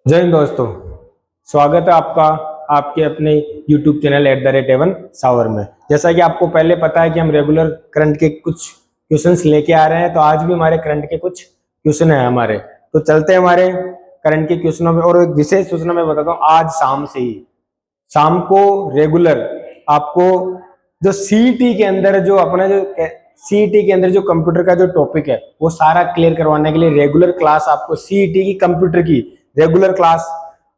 जय हिंद दोस्तों। स्वागत है आपका आपके अपने YouTube चैनल @A1 सावर में। जैसा कि आपको पहले पता है कि हम रेगुलर करंट के कुछ क्वेश्चंस लेके आ रहे हैं, तो आज भी हमारे करंट के कुछ क्वेश्चन है हमारे। तो चलते हैं हमारे करंट के क्वेश्चनों में। और एक विशेष सूचना मैं बताता हूँ, आज शाम से ही शाम को रेगुलर आपको जो सीईटी के अंदर जो अपना जो सीईटी के अंदर जो कंप्यूटर का जो टॉपिक है वो सारा क्लियर करवाने के लिए रेगुलर क्लास आपको सीईटी की कंप्यूटर की रेगुलर क्लास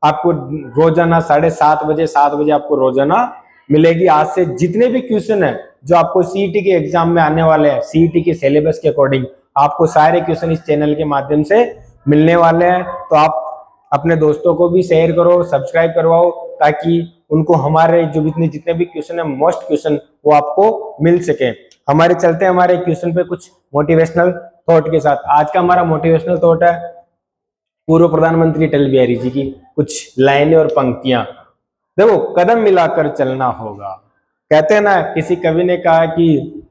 आपको रोजाना 7:30 बजे 7 बजे आपको रोजाना मिलेगी। आज से जितने भी क्वेश्चन है जो आपको सीईटी के एग्जाम में आने वाले हैं, सीईटी के सिलेबस के अकॉर्डिंग आपको सारे क्वेश्चन इस चैनल के माध्यम से मिलने वाले हैं। तो आप अपने दोस्तों को भी शेयर करो, सब्सक्राइब करवाओ, ताकि उनको हमारे जो जितने भी क्वेश्चन है, मोस्ट क्वेश्चन वो आपको मिल सके। हमारे चलते हैं हमारे क्वेश्चन पे कुछ मोटिवेशनल थॉट के साथ। आज का हमारा मोटिवेशनल थॉट है पूर्व प्रधानमंत्री अटल बिहारी जी की कुछ लाइनें और पंक्तियां। देखो, कदम मिलाकर चलना होगा। कहते हैं ना, किसी कवि ने कहा कि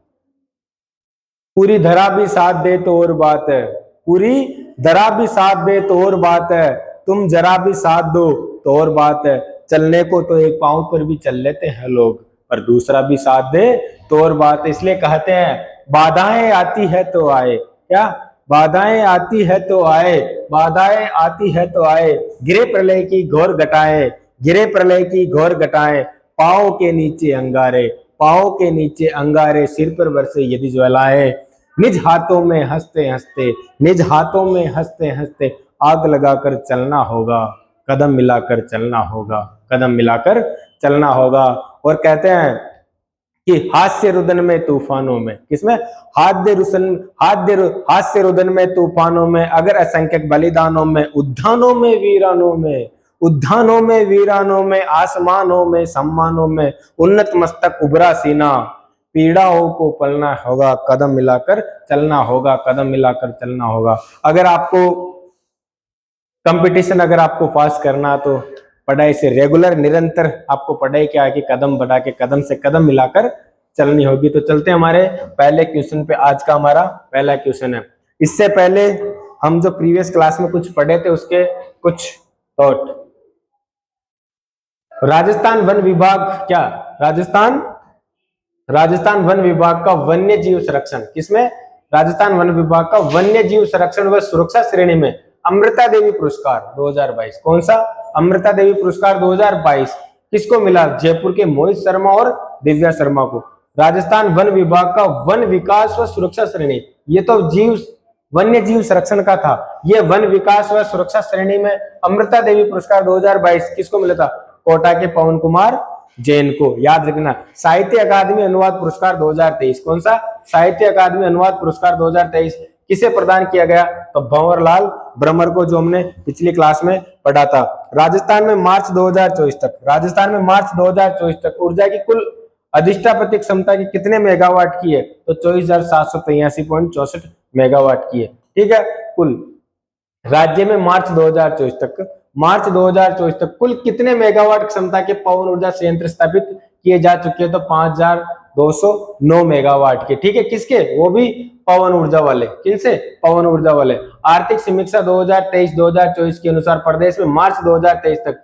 पूरी धरा भी साथ दे तो और बात है, पूरी धरा भी साथ दे तो और बात है, तुम जरा भी साथ दो तो और बात है। चलने को तो एक पांव पर भी चल लेते हैं लोग, पर दूसरा भी साथ दे तो और बात है। इसलिए कहते हैं बाधाएं आती है तो आए, क्या बाधाएं आती है तो आए, बाधाएं आती है तो आए, गिरे प्रलय की घोर घटाएं, गिरे प्रलय की घोर घटाएं, पांव के नीचे अंगारे, पांव के नीचे अंगारे, सिर पर बरसे यदि ज्वालाएं, निज हाथों में हंसते हंसते, निज हाथों में हंसते हंसते आग लगाकर चलना होगा, कदम मिलाकर चलना होगा, कदम मिलाकर चलना होगा। और कहते हैं कि हास्य रुदन में तूफानों में, किसमें हास्य रुदन में तूफानों में, अगर असंख्यक बलिदानों में, उद्यानों में वीरानों में, उद्यानों में वीरानों में, आसमानों में सम्मानों में, उन्नत मस्तक उभरा सीना, पीड़ाओं को पलना होगा, कदम मिलाकर चलना होगा, कदम मिलाकर चलना होगा। अगर आपको कंपटीशन अगर आपको पास करना, तो पढ़ाई से रेगुलर निरंतर आपको पढ़ाई के आगे कदम बढ़ा के कदम से कदम मिलाकर चलनी होगी। तो चलते हैं हमारे पहले क्वेश्चन पे। आज का हमारा पहला क्वेश्चन है। इससे पहले हम जो प्रीवियस क्लास में कुछ पढ़े थे उसके कुछ थॉट। राजस्थान वन विभाग, क्या राजस्थान वन विभाग का वन्य जीव संरक्षण, किसमें राजस्थान वन विभाग का वन्य जीव संरक्षण व सुरक्षा श्रेणी में अमृता देवी पुरस्कार 2022, कौन सा अमृता देवी पुरस्कार 2022 किसको मिला? जयपुर के मोहित शर्मा और दिव्या शर्मा को। राजस्थान वन विभाग का वन विकास व सुरक्षा श्रेणी, ये तो वन्य जीव संरक्षण का था, ये वन विकास व सुरक्षा श्रेणी में अमृता देवी पुरस्कार 2022 किसको मिला था? कोटा के पवन कुमार जैन को। याद रखना। साहित्य अकादमी अनुवाद पुरस्कार 2023, कौन सा साहित्य अकादमी अनुवाद पुरस्कार 2023 किसे प्रदान किया गया? तो भंवरलाल ब्रह्मर को, जो हमने पिछली क्लास में पढ़ा था। राजस्थान में मार्च 2024 तक ऊर्जा की कुल अधिष्ठापति क्षमता की कितने मेगावाट की है? तो 24,783.64 मेगावाट की है। ठीक है। कुल राज्य में मार्च 2024 तक कुल कितने मेगावाट क्षमता के पवन ऊर्जा संयंत्र स्थापित किए जा चुके हैं? तो 5,209 मेगावाट के। ठीक है। किसके? वो भी पवन ऊर्जा वाले। किनसे? पवन ऊर्जा वाले। आर्थिक समीक्षा 2023-2024 के अनुसार प्रदेश में मार्च 2023 तक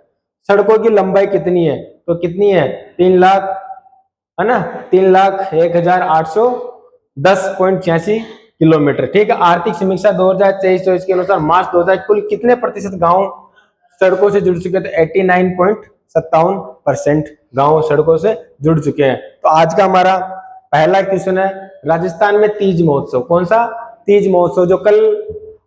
सड़कों की लंबाई कितनी है? तो कितनी है? 3 लाख, है ना, 3,01,810.86 किलोमीटर। ठीक है। आर्थिक समीक्षा 2023-24 के अनुसार मार्च 2000 कुल कितने प्रतिशत गांव सड़कों से जुड़ चुके थे? 89.57% गांव सड़कों से जुड़ चुके हैं। तो आज का हमारा पहला क्वेश्चन है, राजस्थान में तीज महोत्सव, कौन सा? तीज महोत्सव जो कल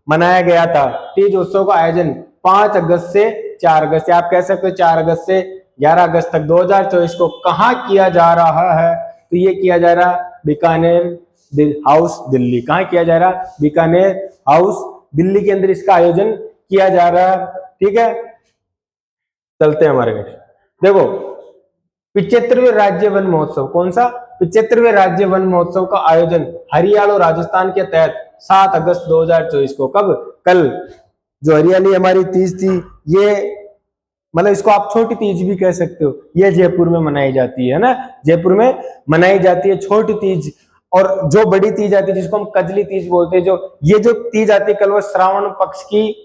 मनाया गया था। तीज उत्सव का आयोजन 5 अगस्त से 4 अगस्त, आप कह सकते हो 4 अगस्त से 11 अगस्त तक 2024 को कहाँ किया जा रहा है? तो ये किया जा रहा बीकानेर हाउस दिल्ली। कहाँ किया जा रहा? बीकानेर हाउस दिल्ली के अंदर इसका आयोजन किया जा रहा है। ठीक है। चलते हैं हमारे नेक्स्ट। देखो, 75वें राज्य वन महोत्सव, कौन सा? 75वें राज्य वन महोत्सव का आयोजन हरियाणा और राजस्थान के तहत 7 अगस्त 2024 को। कब? कल। जो हरियाली हमारी तीज थी, ये मतलब इसको आप छोटी तीज भी कह सकते हो, ये जयपुर में मनाई जाती है ना, जयपुर में मनाई जाती है छोटी तीज। और जो बड़ी तीज आती है जिसको हम कजली तीज बोलते हैं, जो ये जो तीज आती है कल, वो श्रावण पक्ष की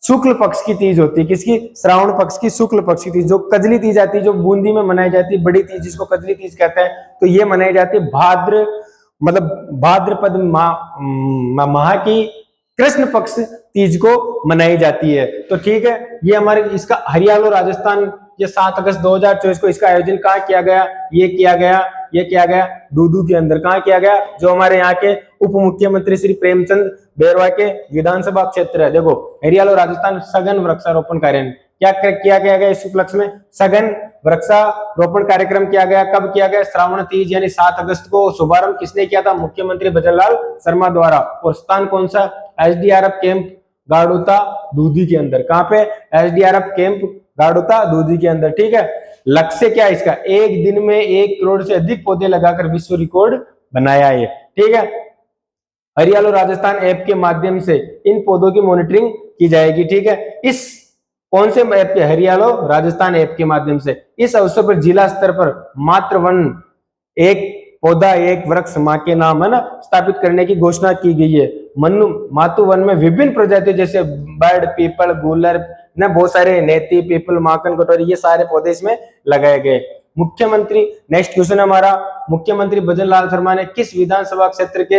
शुक्ल पक्ष की तीज होती है, किसकी? श्रावण पक्ष की शुक्ल पक्ष की तीज, जो कजली तीज आती है, जो बूंदी में मनाई जाती है, बड़ी तीज जिसको कजली तीज कहते हैं, तो ये मनाई जाती है भाद्रपद माह की कृष्ण पक्ष तीज को मनाई जाती है। तो ठीक है, ये हमारे इसका हरियाणा राजस्थान ये 7 अगस्त 2024 को इसका आयोजन कहाँ किया गया? ये किया गया दूदू के अंदर। कहाँ किया गया? जो हमारे यहाँ के उप मुख्यमंत्री श्री प्रेमचंद बैरवा के विधानसभा क्षेत्र है। देखो, हरियाणा राजस्थान सघन वृक्षारोपण कार्यक्रम क्या किया गया इस उपलक्ष्य में? सघन वृक्षारोपण कार्यक्रम किया गया। कब किया गया? श्रावण तीज यानी 7 अगस्त को। शुभारंभ किसने किया था? मुख्यमंत्री भजनलाल शर्मा द्वारा। और स्थान कौन सा? एसडीआरएफ कैंप गाड़ोता दूधी के अंदर। कहाँ पे? एसडीआरएफ कैंप गाड़ोता दूधी के अंदर। ठीक है, लक्ष्य क्या है इसका? एक दिन में 1 करोड़ से अधिक पौधे लगाकर विश्व रिकॉर्ड बनाया है। ठीक है, हरियाणा राजस्थान ऐप के माध्यम से इन पौधों की मॉनिटरिंग की जाएगी। ठीक है, इस कौन से ऐप के? हरियाणा राजस्थान ऐप के माध्यम से। इस अवसर पर जिला स्तर पर मातृ वन एक पौधा एक वृक्ष मां के नाम है ना स्थापित करने की घोषणा की गई है। मातु वन में विभिन्न प्रजातियों जैसे बर्ड, पीपल, गूलर न बहुत सारे नेती, पीपल, माखन, कटोरी, ये सारे पौधे इसमें लगाए गए। मुख्यमंत्री, नेक्स्ट क्वेश्चन हमारा, मुख्यमंत्री भजनलाल शर्मा ने किस विधानसभा क्षेत्र के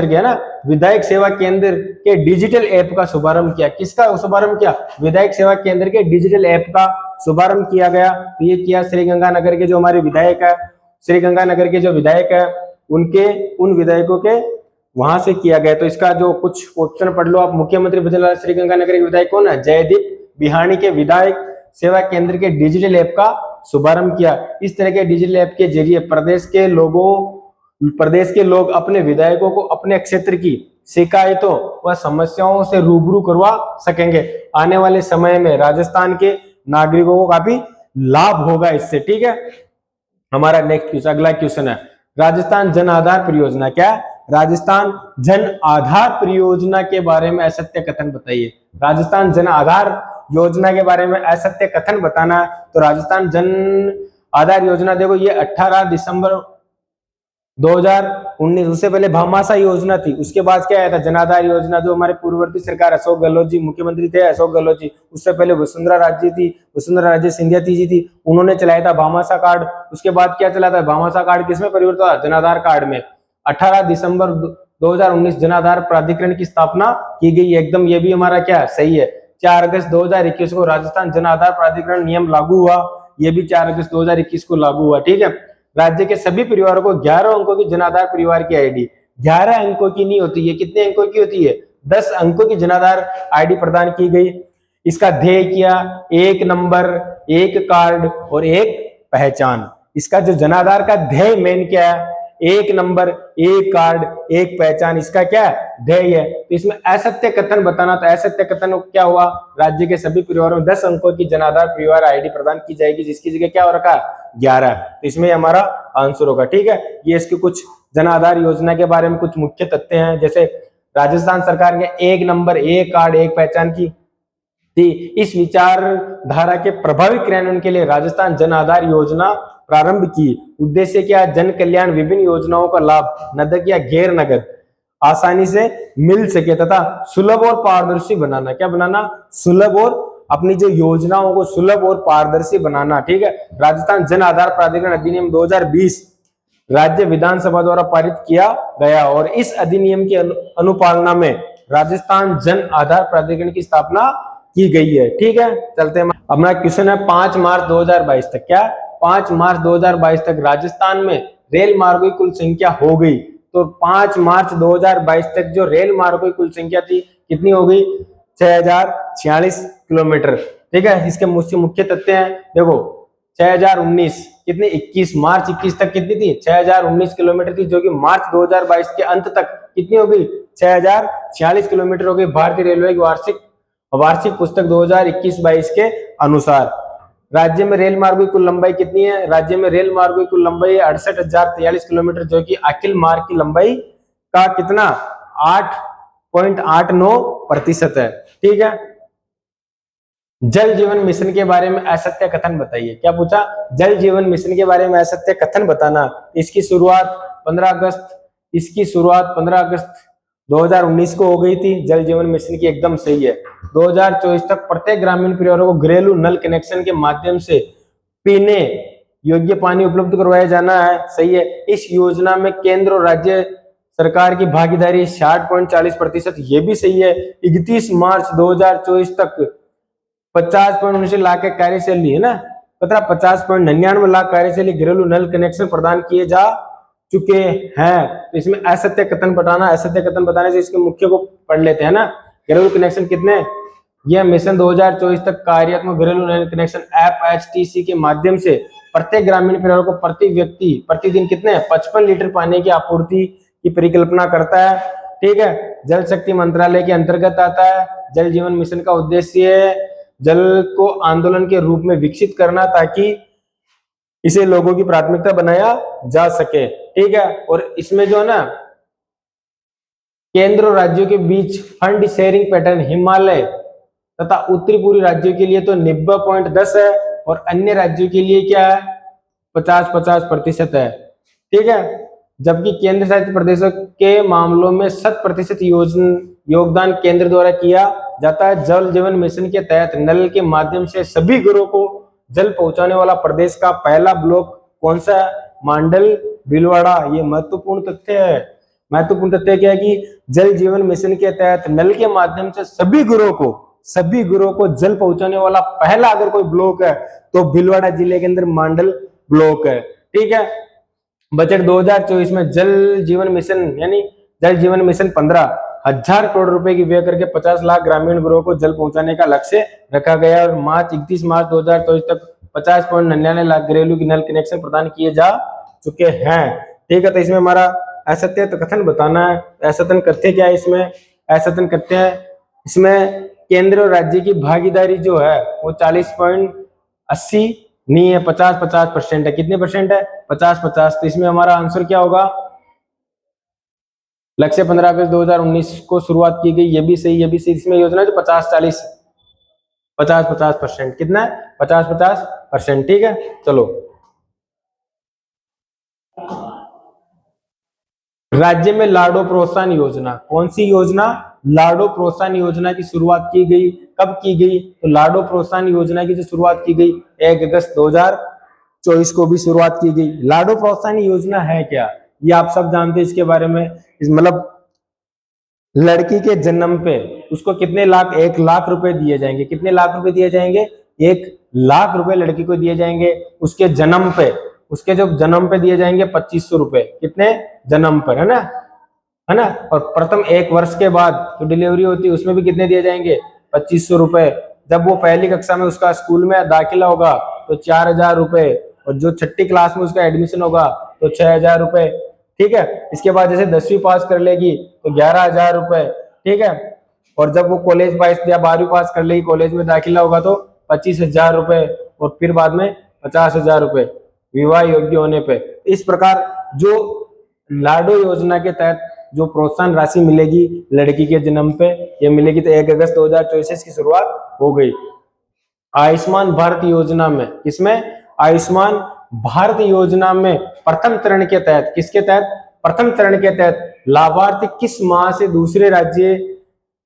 है ना विधायक सेवा केंद्र के डिजिटल ऐप का शुभारंभ किया? किसका शुभारंभ किया? विधायक सेवा केंद्र के डिजिटल ऐप का शुभारंभ किया गया। तो ये किया श्रीगंगानगर के जो हमारे विधायक है, श्रीगंगानगर के जो विधायक है उन विधायकों के वहां से किया गया। तो इसका जो कुछ ऑप्शन पढ़ लो आप। मुख्यमंत्री भजनलाल श्रीगंगानगर के विधायक कौन है? जयदीप बिहानी के विधायक सेवा केंद्र के डिजिटल ऐप का शुभारंभ किया। इस तरह के डिजिटल ऐप के जरिए प्रदेश के लोग अपने विधायकों को अपने क्षेत्र की शिकायतों व समस्याओं से रूबरू करवा सकेंगे। आने वाले समय में राजस्थान के नागरिकों को काफी लाभ होगा इससे। ठीक है, हमारा नेक्स्ट क्वेश्चन, अगला क्वेश्चन है राजस्थान जन आधार परियोजना। क्या? राजस्थान जन आधार परियोजना के बारे में असत्य कथन बताइए। राजस्थान जन आधार योजना के बारे में असत्य कथन बताना है। तो राजस्थान जन आधार योजना, देखो ये 18 दिसंबर 2019, उससे पहले भामाशाह योजना थी। उसके बाद क्या आया था? जनाधार योजना, जो हमारे पूर्ववर्ती सरकार अशोक गहलोत जी मुख्यमंत्री थे, अशोक गहलोत जी। उससे पहले वसुंधरा राजे सिंधिया जी थी, उन्होंने चलाया था भामाशाह कार्ड। उसके बाद क्या चला था? भामाशाह कार्ड किसमें परिवर्तित हुआ? जनाधार कार्ड में। 18 दिसंबर 2019 जनाधार प्राधिकरण की स्थापना की गई। एकदम ये भी हमारा क्या सही है। 4 अगस्त 2021 को राजस्थान जन आधार प्राधिकरण नियम लागू हुआ। ये भी 4 अगस्त 2021 को लागू हुआ। ठीक है, राज्य के सभी परिवारों को 11 अंकों की जनाधार परिवार की आईडी, 11 अंकों की नहीं होती है, कितने अंकों की होती है? 10 अंकों की जनाधार आईडी प्रदान की गई। इसका ध्येय किया 1 नंबर 1 कार्ड और 1 पहचान। इसका जो जनाधार का ध्येय मेन क्या है? 1 नंबर 1 कार्ड 1 पहचान, इसका क्या ध्येय है। तो इसमें असत्य कथन बताना। तो असत्य कथन क्या हुआ? राज्य के सभी परिवारों में 10 अंकों की जनाधार परिवार आईडी प्रदान की जाएगी, जिसकी जगह क्या हो रखा? 11। तो इसमें हमारा आंसर होगा। ठीक है, ये इसके कुछ जनाधार योजना के बारे में कुछ मुख्य तथ्य हैं। जैसे राजस्थान सरकार ने 1 नंबर 1 कार्ड 1 पहचान की थी। इस विचारधारा के प्रभावी क्रियान्वयन के लिए राजस्थान जन आधार योजना प्रारंभ की। उद्देश्य क्या? जन कल्याण विभिन्न योजनाओं का लाभ नगद या गैर नगद आसानी से मिल सके तथा सुलभ और पारदर्शी बनाना। क्या बनाना? सुलभ और अपनी जो योजनाओं को सुलभ और पारदर्शी बनाना। ठीक है, राजस्थान जन आधार प्राधिकरण अधिनियम 2020 राज्य विधानसभा द्वारा पारित किया गया और इस अधिनियम की अनुपालना में राजस्थान जन आधार प्राधिकरण की स्थापना की गई है। ठीक है, चलते हैं। अपना क्वेश्चन है 5 मार्च 2022 तक। क्या? 5 मार्च 2022 तक राजस्थान में रेल मार्गों की कुल संख्या हो गई। तो 5 मार्च 2022 तक जो रेल मार्गों की कुल संख्या थी कितनी हो गई? 6046 किलोमीटर। ठीक है, इसके मुख्य तथ्य हैं। देखो 6019 कितनी 21 मार्च 21 तक कितनी थी? 6019 किलोमीटर थी, जो कि मार्च 2022 के अंत तक कितनी हो गई? 6046 किलोमीटर हो गई। भारतीय रेलवे की वार्षिक पुस्तक 2021-22 के अनुसार राज्य में रेल मार्गों की कुल लंबाई कितनी है? राज्य में रेल मार्गों की कुल लंबाई 68,043 किलोमीटर, जो कि अखिल मार्ग की लंबाई का कितना 8.89% है। ठीक है, जल जीवन मिशन के बारे में असत्य कथन बताइए। क्या पूछा? जल जीवन मिशन के बारे में असत्य कथन बताना। इसकी शुरुआत 15 अगस्त 2019 को हो गई थी जल जीवन मिशन की, एकदम सही है। 2024 तक प्रत्येक ग्रामीण परिवारों को घरेलू नल कनेक्शन के माध्यम से पीने योग्य पानी उपलब्ध करवाया जाना है, सही है। इस योजना में केंद्र और राज्य सरकार की भागीदारी 60.40%, ये भी सही है। 31 मार्च 2024 तक 50.19 लाख के कार्यशैली है ना, 50.99 लाख कार्यशैली घरेलू नल कनेक्शन प्रदान किए जा चुके हैं। तो इसमें असत्य कथन बताना, असत्य कथन बताने से इसके मुख्य को पढ़ लेते हैं ना। घरेलू कनेक्शन कितने, यह मिशन 2024 तक कार्यात्मक घरेलू नल कनेक्शन FHTC के माध्यम से प्रत्येक ग्रामीण परिवार को प्रति व्यक्ति प्रतिदिन कितने 55 लीटर पानी की आपूर्ति की परिकल्पना करता है। ठीक है, जल शक्ति मंत्रालय के अंतर्गत आता है। जल जीवन मिशन का उद्देश्य है जल को आंदोलन के रूप में विकसित करना, ताकि इसे लोगों की प्राथमिकता बनाया जा सके। ठीक है, और इसमें जो है ना केंद्र और राज्यों के बीच फंड शेयरिंग पैटर्न हिमालय तथा उत्तरी पूर्वी राज्यों के लिए तो 90.10 है, और अन्य राज्यों के लिए क्या है 50-50% है। ठीक है, जबकि केंद्र शासित प्रदेशों के मामलों में 100% योगदान केंद्र द्वारा किया जाता है। जल जीवन मिशन के तहत नल के माध्यम से सभी घरों को जल पहुंचाने वाला प्रदेश का पहला ब्लॉक कौन सा है, मांडल भीलवाड़ा। ये महत्वपूर्ण तथ्य है। महत्वपूर्ण तथ्य क्या है कि जल जीवन मिशन के तहत नल के माध्यम से सभी घरों को जल पहुंचाने वाला पहला अगर कोई ब्लॉक है तो भीलवाड़ा जिले के अंदर मांडल ब्लॉक है। ठीक है, बजट 2024 में जल जीवन मिशन यानी जल जीवन मिशन 15,000 करोड़ रुपए की व्यय करके 50 लाख ग्रामीण घरों को जल पहुंचाने का लक्ष्य रखा गया, और 31 मार्च 2024 तक 50.99 लाख घरेलू की नल कनेक्शन प्रदान किए जा चुके हैं। ठीक है, तो इसमें हमारा असत्य तो कथन बताना है। असत्य कथ्य क्या है इसमें, असत्य कथ्य है इसमें केंद्र और राज्य की भागीदारी जो है वो 40.80 नहीं है, 50-50% है। कितने परसेंट है, 50-50। तो इसमें हमारा आंसर क्या होगा, लक्ष्य 15 अगस्त 2019 को शुरुआत की गई, ये भी सही, ये भी सही। इसमें योजना जो 50-40 50-50% कितना है, 50-50%। ठीक है, चलो राज्य में लाडो प्रोत्साहन योजना, कौन सी योजना, लाडो प्रोत्साहन योजना की शुरुआत की गई, कब की गई, तो लाडो प्रोत्साहन योजना की जो शुरुआत की गई 1 अगस्त 2024 को भी शुरुआत की गई। लाडो प्रोत्साहन योजना है क्या, ये आप सब जानते हैं इसके बारे में। मतलब लड़की के जन्म पे उसको कितने लाख, 1 लाख रुपए दिए जाएंगे। कितने लाख रुपए दिए जाएंगे, 1 लाख रुपए लड़की को दिए जाएंगे। उसके जन्म पे, उसके जो जन्म पे दिए जाएंगे 2500 रुपए, कितने जन्म पर, है ना। और प्रथम 1 वर्ष के बाद जो डिलीवरी होती है उसमें भी कितने दिए जाएंगे, 2500 रुपए। जब वो पहली कक्षा में उसका स्कूल में दाखिला होगा तो 4000 रुपए, और जो 6ठी क्लास में उसका एडमिशन होगा तो 6000 रुपए। ठीक है, इसके बाद जैसे 10वीं पास कर लेगी तो 11000 रुपए। ठीक है, और जब वो कॉलेज पास या 12वीं पास कर लेगी, कॉलेज में दाखिला होगा तो 25,000 रुपए, और फिर बाद में 50,000 रुपए विवाह योग्य होने पे। इस प्रकार जो लाडो योजना के तहत जो प्रोत्साहन राशि मिलेगी लड़की के जन्म पे, ये मिलेगी। तो 1 अगस्त 2024 की शुरुआत हो गई। आयुष्मान भारत योजना में, किसमें, आयुष्मान भारत योजना में प्रथम चरण के तहत, किसके तहत, प्रथम चरण के तहत लाभार्थी किस माह से दूसरे राज्य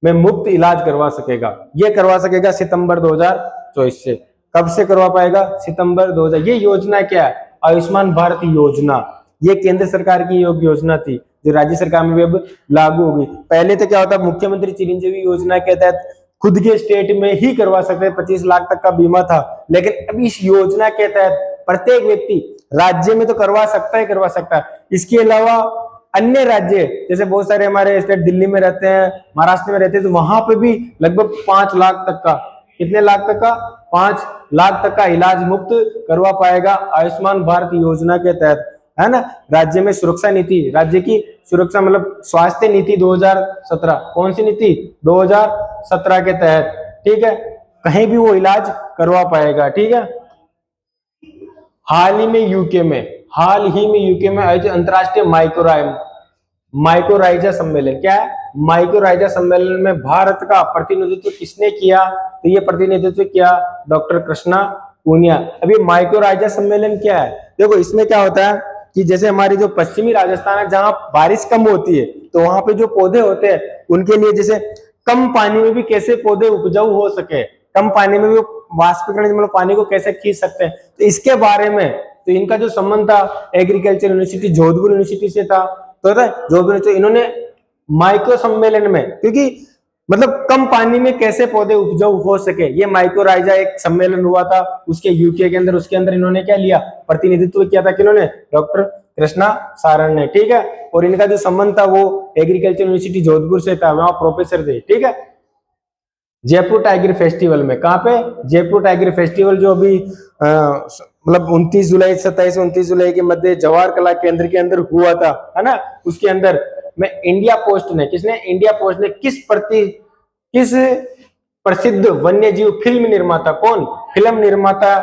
में मुफ्त इलाज करवा सकेगा, ये करवा सकेगा सितंबर 2024 से। कब से करवा पाएगा, सितंबर 2000। ये योजना क्या है, आयुष्मान भारत योजना, ये केंद्र सरकार की योजना थी जो राज्य सरकार में भी अब लागू होगी। पहले तो क्या होता, मुख्यमंत्री चिरंजीवी योजना के तहत खुद के स्टेट में ही करवा सकते, 25 लाख तक का बीमा था। लेकिन अब इस योजना के तहत प्रत्येक व्यक्ति राज्य में तो करवा सकता है। इसके अलावा अन्य राज्य, जैसे बहुत सारे हमारे स्टेट दिल्ली में रहते हैं, महाराष्ट्र में रहते हैं, तो वहां पे भी लगभग 5 लाख तक का, कितने लाख तक का, 5 लाख तक का इलाज मुफ्त करवा पाएगा आयुष्मान भारत योजना के तहत, है ना। राज्य में सुरक्षा नीति, राज्य की सुरक्षा मतलब स्वास्थ्य नीति 2017, कौन सी नीति, 2017 के तहत। ठीक है, कहीं भी वो इलाज करवा पाएगा। ठीक है, हाल ही में यूके में आयोजित अंतरराष्ट्रीय माइक्रोराइजा सम्मेलन, क्या है, माइक्रोराइजा सम्मेलन में भारत का प्रतिनिधित्व किसने किया, तो ये प्रतिनिधित्व किया डॉक्टर कृष्णा पूनिया। अभी माइक्रोराइजा सम्मेलन क्या है, देखो इसमें क्या होता है, कि जैसे हमारी जो पश्चिमी राजस्थान है जहां बारिश कम होती है, तो वहां पे जो पौधे होते हैं उनके लिए जैसे कम पानी में भी कैसे पौधे उपजाऊ हो सके, कम पानी में भी वाष्पीकरण मतलब पानी को कैसे खींच सकते हैं, तो इसके बारे में तो इनका जो संबंध था एग्रीकल्चर यूनिवर्सिटी जोधपुर यूनिवर्सिटी से था। तो जोधपुर से इन्होंने माइक्रो सम्मेलन में, क्योंकि मतलब कम पानी में कैसे पौधे उपजाऊ हो सके, ये माइक्रोराइजा एक सम्मेलन हुआ था उसके यूके के अंदर, उसके अंदर इन्होंने क्या लिया, प्रतिनिधित्व किया था किन्होंने, डॉक्टर कृष्णा सारण ने, ठीक है। और इनका जो संबंध था वो एग्रीकल्चर यूनिवर्सिटी जोधपुर से था, वहां प्रोफेसर थे, ठीक है। जयपुर टाइगर फेस्टिवल में, कहाँ पे, जयपुर टाइगर फेस्टिवल जो अभी मतलब 29 जुलाई 27 29 जुलाई के मध्य जवाहर कला केंद्र के अंदर हुआ था, है ना, उसके अंदर में इंडिया पोस्ट ने, किसने, इंडिया पोस्ट ने किस प्रसिद्ध वन्य जीव फिल्म निर्माता, कौन, फिल्म निर्माता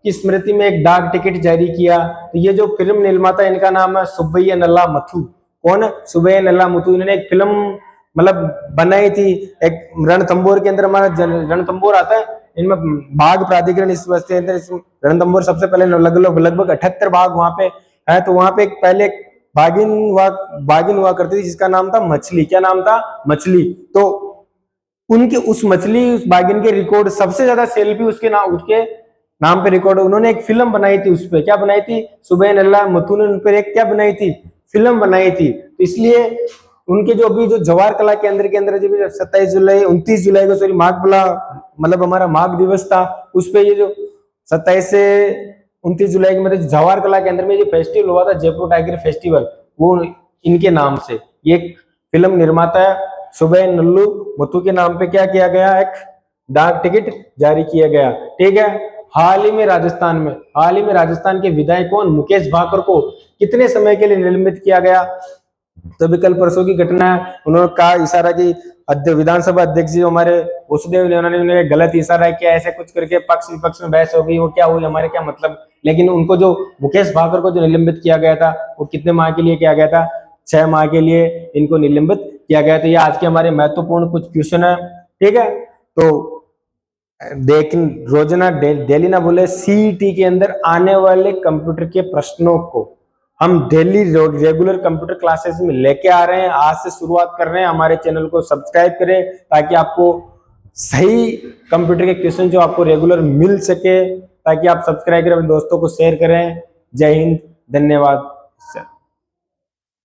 की स्मृति में एक डाक टिकट जारी किया। तो ये जो फिल्म निर्माता इनका नाम है सुब्बैया नल्ला मुथु, कौन है, सुब्बैया नल्ला मुथु। इन्होंने एक फिल्म मतलब बनाई थी, एक रणथंभौर के अंदर, हमारा रणथंभौर आता है, इनमें बाघ प्राधिकरण इस वजह से रणथंभौर सबसे पहले लगभग 78 बाघ वहां पे है। तो वहां पे एक पहले बाघिन हुआ करती थी जिसका नाम था मछली, क्या नाम था, मछली। तो उनके उस मछली, उस बाघिन के रिकॉर्ड सबसे ज्यादा सेल्फी उसके नाम पे रिकॉर्ड, उन्होंने एक फिल्म बनाई थी, उस पर क्या बनाई थी, सुबह नल्ला मुथु ने उन पर एक क्या बनाई थी, फिल्म बनाई थी। तो इसलिए उनके जो अभी जो जवाहर कला केंद्र के अंदर जब 29 जुलाई को सॉरी माघ मतलब हमारा माघ दिवस था, उस पे ये जो 27 से 29 जुलाई के मतलब जवाहर कला केंद्र में ये फेस्टिवल हुआ था, जयपुर टाइगर फेस्टिवल, वो इनके नाम से, ये फिल्म निर्माता सुबह नल्लू मुथु के नाम पे क्या किया गया, एक डाक टिकट जारी किया गया, ठीक है। हाल ही में राजस्थान के विधायक कौन, मुकेश भाकर को कितने समय के लिए निलंबित किया गया, तो भी कल परसों की घटना है, उन्होंने कहा इशारा की विधानसभा अध्यक्ष जी हमारे वसुदेव ने, उन्होंने गलत इशारा किया, ऐसे कुछ करके पक्ष विपक्ष में बहस हो गई, वो क्या हुई, हमारे क्या मतलब। लेकिन उनको जो मुकेश भाकर को जो निलंबित किया गया था वो कितने माह के लिए किया गया था, 6 माह के लिए इनको निलंबित किया गया था। ये आज के हमारे महत्वपूर्ण कुछ क्वेश्चन है, ठीक है। तो लेकिन रोजाना डेली ना बोले, सीईटी के अंदर आने वाले कंप्यूटर के प्रश्नों को हम डेली रेगुलर कंप्यूटर क्लासेस में लेके आ रहे हैं, आज से शुरुआत कर रहे हैं। हमारे चैनल को सब्सक्राइब करें ताकि आपको सही कंप्यूटर के क्वेश्चन जो आपको रेगुलर मिल सके, ताकि आप सब्सक्राइब करें, अपने दोस्तों को शेयर करें। जय हिंद, धन्यवाद सर।